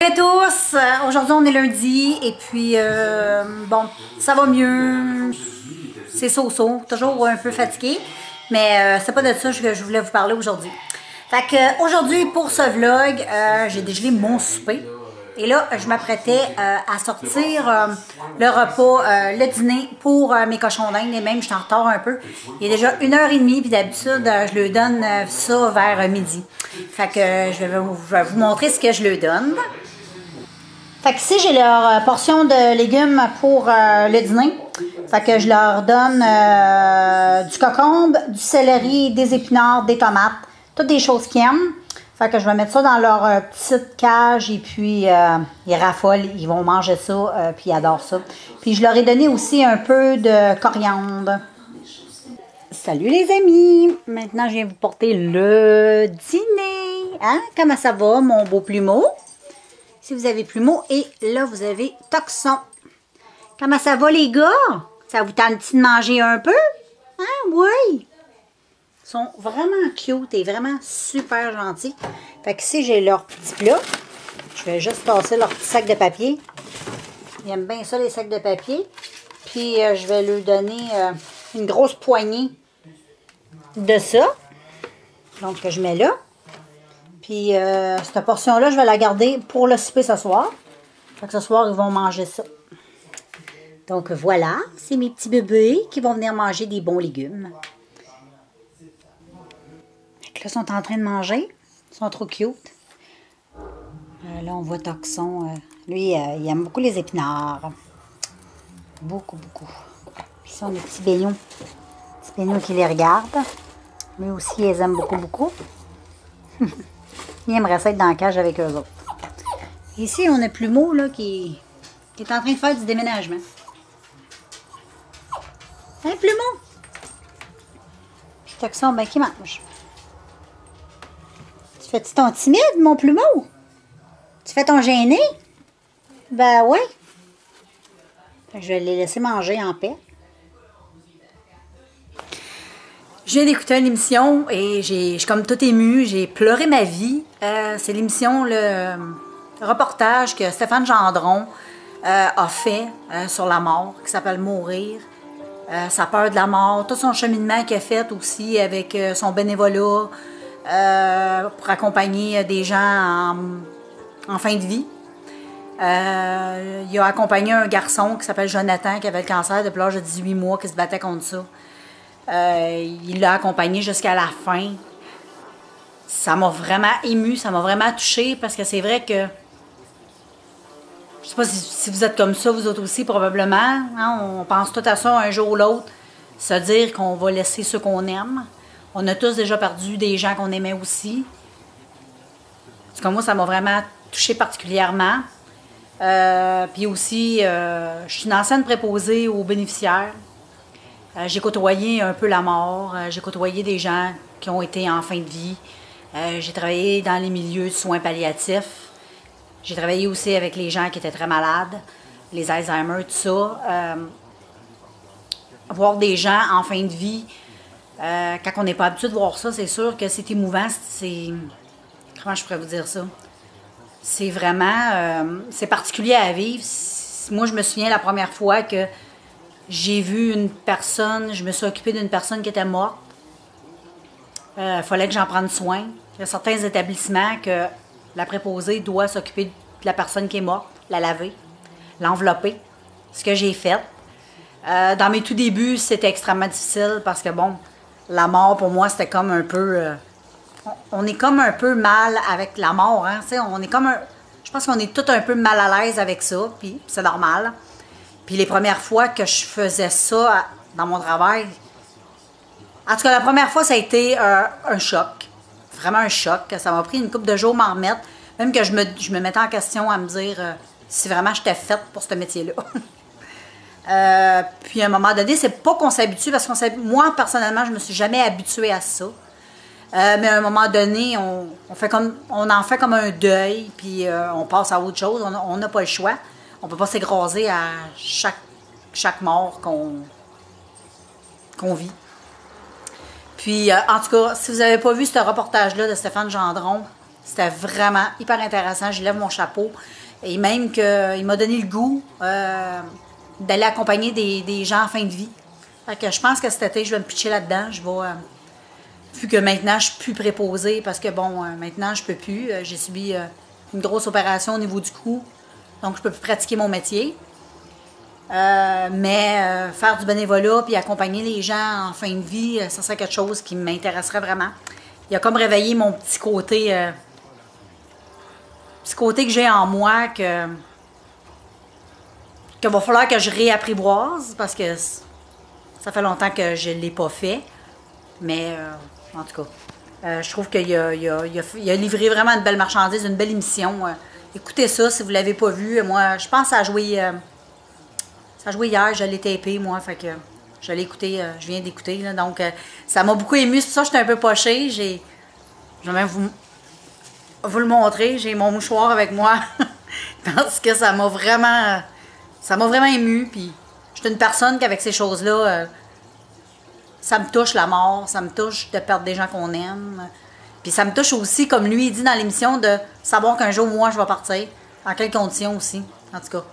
Bonjour à tous, aujourd'hui on est lundi et puis bon, ça va mieux, c'est so-so, toujours un peu fatigué, mais c'est pas de ça que je voulais vous parler aujourd'hui. Fait que aujourd'hui pour ce vlog, j'ai dégelé mon souper et là je m'apprêtais à sortir le repas, le dîner pour mes cochons d'Inde et même je suis en retard un peu. Il est déjà 1h30 puis d'habitude je leur donne ça vers midi. Fait que je vais vous montrer ce que je leur donne. Fait que ici, j'ai leur portion de légumes pour le dîner. Fait que je leur donne du concombre, du céleri, des épinards, des tomates, toutes des choses qu'ils aiment. Fait que je vais mettre ça dans leur petite cage et puis ils raffolent, ils vont manger ça, puis ils adorent ça. Puis je leur ai donné aussi un peu de coriandre. Salut les amis! Maintenant, je viens vous porter le dîner. Hein? Comment ça va, mon beau plumeau? Si vous avez Plumeau, et là, vous avez Toxon. Comment ça va, les gars? Ça vous tente de manger un peu? Hein? Oui! Ils sont vraiment cute et vraiment super gentils. Fait que ici, j'ai leur petit plat. Je vais juste tasser leur petit sac de papier. Ils aiment bien ça, les sacs de papier. Puis, je vais leur donner une grosse poignée de ça. Donc, je mets là. Puis, cette portion-là, je vais la garder pour le souper ce soir. Fait que ce soir, ils vont manger ça. Donc, voilà. C'est mes petits bébés qui vont venir manger des bons légumes. Fait que là, ils sont en train de manger. Ils sont trop cute. Là, on voit Toxon. Lui, il aime beaucoup les épinards. Beaucoup, beaucoup. Puis, ça, on a des petits baignons. Petits baignons qui les regardent. Lui aussi, ils les aiment beaucoup, beaucoup. Il aimerait ça être dans la cage avec eux autres. Ici, on a Plumeau là, qui est en train de faire du déménagement. Hein, Plumeau? Puis Toxon, ben, qui mange? Tu fais-tu ton timide, mon Plumeau? Tu fais ton gêné? Ben, ouais. Fait que je vais les laisser manger en paix. Je viens d'écouter une émission et je suis comme tout émue, j'ai pleuré ma vie. C'est l'émission, le reportage que Stéphane Gendron a fait sur la mort, qui s'appelle Mourir. Sa peur de la mort, tout son cheminement qu'il a fait aussi avec son bénévolat pour accompagner des gens en fin de vie. Il a accompagné un garçon qui s'appelle Jonathan, qui avait le cancer depuis l'âge de 18 mois, qui se battait contre ça. Il l'a accompagné jusqu'à la fin. Ça m'a vraiment émue, ça m'a vraiment touchée parce que c'est vrai que je sais pas si vous êtes comme ça, vous autres aussi probablement. Hein, on pense tout à ça un jour ou l'autre, se dire qu'on va laisser ceux qu'on aime. On a tous déjà perdu des gens qu'on aimait aussi. En tout cas, moi, ça m'a vraiment touchée particulièrement. Puis aussi, je suis une ancienne préposée aux bénéficiaires. J'ai côtoyé un peu la mort, j'ai côtoyé des gens qui ont été en fin de vie. J'ai travaillé dans les milieux de soins palliatifs. J'ai travaillé aussi avec les gens qui étaient très malades, les Alzheimer, tout ça. Voir des gens en fin de vie, quand on n'est pas habitué de voir ça, c'est sûr que c'est émouvant. Comment je pourrais vous dire ça? C'est vraiment... c'est particulier à vivre. Moi, je me souviens la première fois que j'ai vu une personne, je me suis occupée d'une personne qui était morte. Il fallait que j'en prenne soin. Il y a certains établissements que la préposée doit s'occuper de la personne qui est morte, la laver, l'envelopper. Ce que j'ai fait. Dans mes tout débuts, c'était extrêmement difficile parce que, bon, la mort, pour moi, c'était comme un peu... on est comme un peu mal avec la mort, hein, tu sais, on est comme un... Je pense qu'on est tous un peu mal à l'aise avec ça, puis c'est normal. Puis les premières fois que je faisais ça dans mon travail, en tout cas, la première fois, ça a été un choc. Vraiment un choc. Ça m'a pris une couple de jours m'en remettre. Même que je me mettais en question à me dire si vraiment j'étais faite pour ce métier-là. Puis à un moment donné, c'est pas qu'on s'habitue, parce que moi, personnellement, je me suis jamais habituée à ça. Mais à un moment donné, on en fait comme un deuil, puis on passe à autre chose. On n'a pas le choix. On ne peut pas s'écraser à chaque mort qu'on vit. Puis, en tout cas, si vous n'avez pas vu ce reportage-là de Stéphane Gendron, C'était vraiment hyper intéressant. Je lève mon chapeau. Et même qu'il m'a donné le goût d'aller accompagner des gens en fin de vie. Fait que je pense que cet été, je vais me pitcher là-dedans. Je vais, vu que maintenant, je suis plus préposée parce que, bon, maintenant, je peux plus. J'ai subi une grosse opération au niveau du cou. Donc, je peux plus pratiquer mon métier. Mais faire du bénévolat puis accompagner les gens en fin de vie, ça serait quelque chose qui m'intéresserait vraiment. Il a comme réveillé mon petit côté que j'ai en moi que va falloir que je réapprivoise parce que ça fait longtemps que je ne l'ai pas fait. Mais en tout cas, je trouve qu'il a livré vraiment une belle marchandise, une belle émission. Écoutez ça si vous ne l'avez pas vu. Moi, je pense que ça a joué hier, je l'ai tapé, moi. Fait que je l'ai écouté, je viens d'écouter. Donc, ça m'a beaucoup ému. C'est pour ça que j'étais un peu pochée. Je vais même vous le montrer. J'ai mon mouchoir avec moi. Parce que ça m'a vraiment ému. Puis, je suis une personne qu'avec ces choses-là, ça me touche la mort. Ça me touche de perdre des gens qu'on aime. Puis, ça me touche aussi, comme lui il dit dans l'émission, de savoir qu'un jour, moi, je vais partir. En quelles conditions aussi, en tout cas.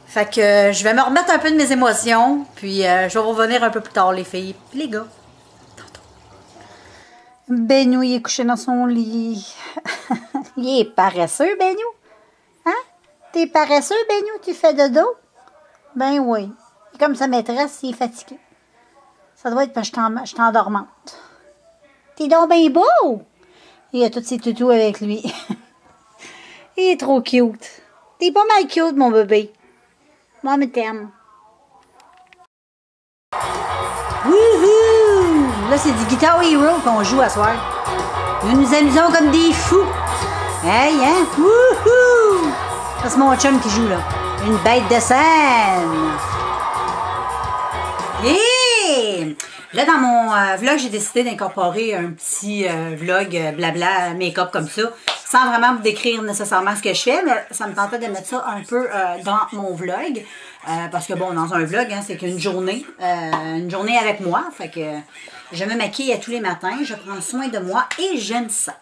Fait que je vais me remettre un peu de mes émotions. Puis, je vais revenir un peu plus tard, les filles. Puis, les gars. Benou, il est couché dans son lit. Il est paresseux, Benou. Hein? T'es paresseux, Benou? Tu fais dodo? Ben oui. Comme sa maîtresse, il est fatigué. Ça doit être parce que je suis endormante. T'es donc bien beau! Il a tous ses toutous avec lui. Il est trop cute. T'es pas mal cute, mon bébé. Moi, je t'aime. Wouhou! Là, c'est du Guitar Hero qu'on joue à soir. Nous nous amusons comme des fous. Hey, hein? Wouhou! Ça, c'est mon chum qui joue, là. Une bête de scène. Et là, dans mon vlog, j'ai décidé d'incorporer un petit vlog blabla make-up comme ça, sans vraiment vous décrire nécessairement ce que je fais, mais ça me tentait de mettre ça un peu dans mon vlog. Parce que bon, dans un vlog, hein, c'est qu'une journée avec moi. Fait que je me maquille tous les matins, je prends soin de moi et j'aime ça.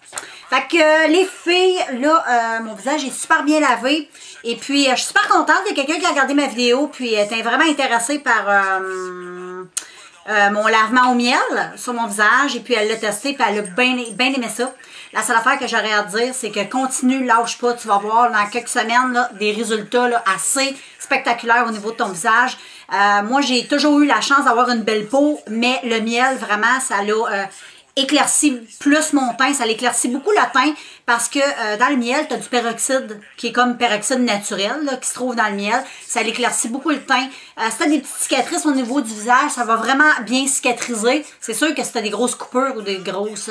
Fait que les filles, là, mon visage est super bien lavé. Et puis, je suis super contente. Il y a quelqu'un qui a regardé ma vidéo, puis était vraiment intéressée par mon lavement au miel sur mon visage. Et puis, elle l'a testé, puis elle a bien aimé ça. La seule affaire que j'aurais à te dire, c'est que continue, lâche pas. Tu vas voir dans quelques semaines là, des résultats là, assez spectaculaires au niveau de ton visage. Moi, j'ai toujours eu la chance d'avoir une belle peau, mais le miel, vraiment, ça l'a éclairci plus mon teint. Ça l'éclaircit beaucoup le teint parce que dans le miel, tu as du peroxyde qui est comme peroxyde naturel là, qui se trouve dans le miel. Ça l'éclaircit beaucoup le teint. Si tu as des petites cicatrices au niveau du visage, ça va vraiment bien cicatriser. C'est sûr que si tu as des grosses coupures ou des grosses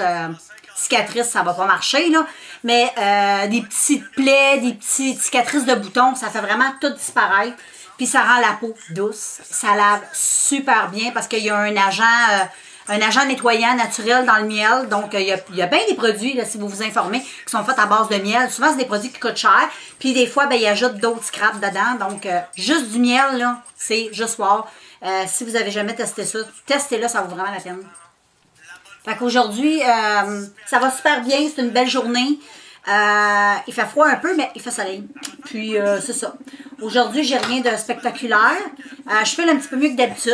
cicatrices, ça va pas marcher, là. Mais des petites plaies, des petites cicatrices de boutons, ça fait vraiment tout disparaître. Puis ça rend la peau douce. Ça lave super bien parce qu'il y a un agent nettoyant naturel dans le miel. Donc, il y a bien des produits, là, si vous vous informez, qui sont faits à base de miel. Souvent, c'est des produits qui coûtent cher. Puis des fois, ben, ils ajoutent d'autres scraps dedans. Donc, juste du miel, là, c'est juste wow. Si vous n'avez jamais testé ça, testez-le, ça vaut vraiment la peine. Fait qu'aujourd'hui, ça va super bien, c'est une belle journée. Il fait froid un peu, mais il fait soleil. Puis, c'est ça. Aujourd'hui, j'ai rien de spectaculaire. Je file un petit peu mieux que d'habitude.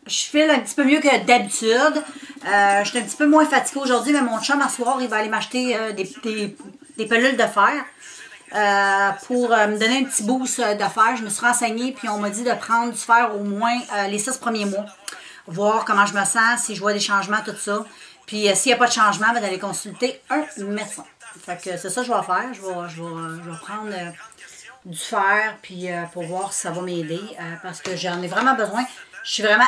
Je file un petit peu mieux que d'habitude. Je suis un petit peu moins fatiguée aujourd'hui, mais mon chum, à soir, il va aller m'acheter des pelules de fer. Pour me donner un petit boost de fer. Je me suis renseignée, puis on m'a dit de prendre du fer au moins les 6 premiers mois. Voir comment je me sens, si je vois des changements, tout ça. Puis s'il n'y a pas de changement, ben, d'aller consulter un médecin. Fait que c'est ça que je vais faire. Je vais prendre du fer puis pour voir si ça va m'aider. Parce que j'en ai vraiment besoin. Je suis vraiment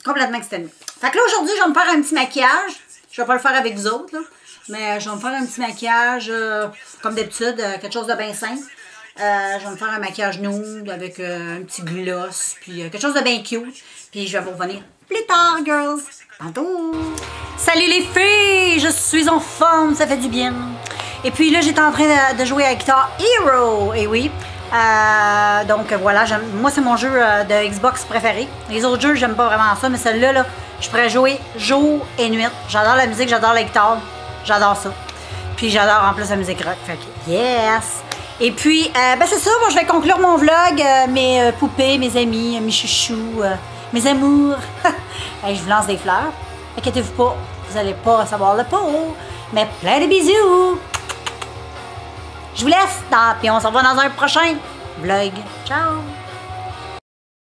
complètement exténuée. Fait que là, aujourd'hui, je vais me faire un petit maquillage. Je vais pas le faire avec vous autres, là. Mais je vais me faire un petit maquillage, comme d'habitude, quelque chose de bien simple. Je vais me faire un maquillage nude avec un petit gloss, puis quelque chose de bien cute. Puis je vais vous revenir plus tard, girls. Tantôt. Salut les filles, je suis en forme, ça fait du bien. Et puis là, j'étais en train de jouer à Guitar Hero, et oui. Donc voilà, moi c'est mon jeu de Xbox préféré. Les autres jeux, j'aime pas vraiment ça, mais celui-là, là, Je pourrais jouer jour et nuit. J'adore la musique, j'adore la guitare. J'adore ça. Puis j'adore en plus la musique rock. Fait que yes! Et puis, ben c'est ça, moi je vais conclure mon vlog. Mes poupées, mes amis, mes chouchous, mes amours. Hey, je vous lance des fleurs. Inquiétez-vous pas, vous n'allez pas recevoir le pot. Mais plein de bisous! Je vous laisse, puis on se revoit dans un prochain vlog. Ciao!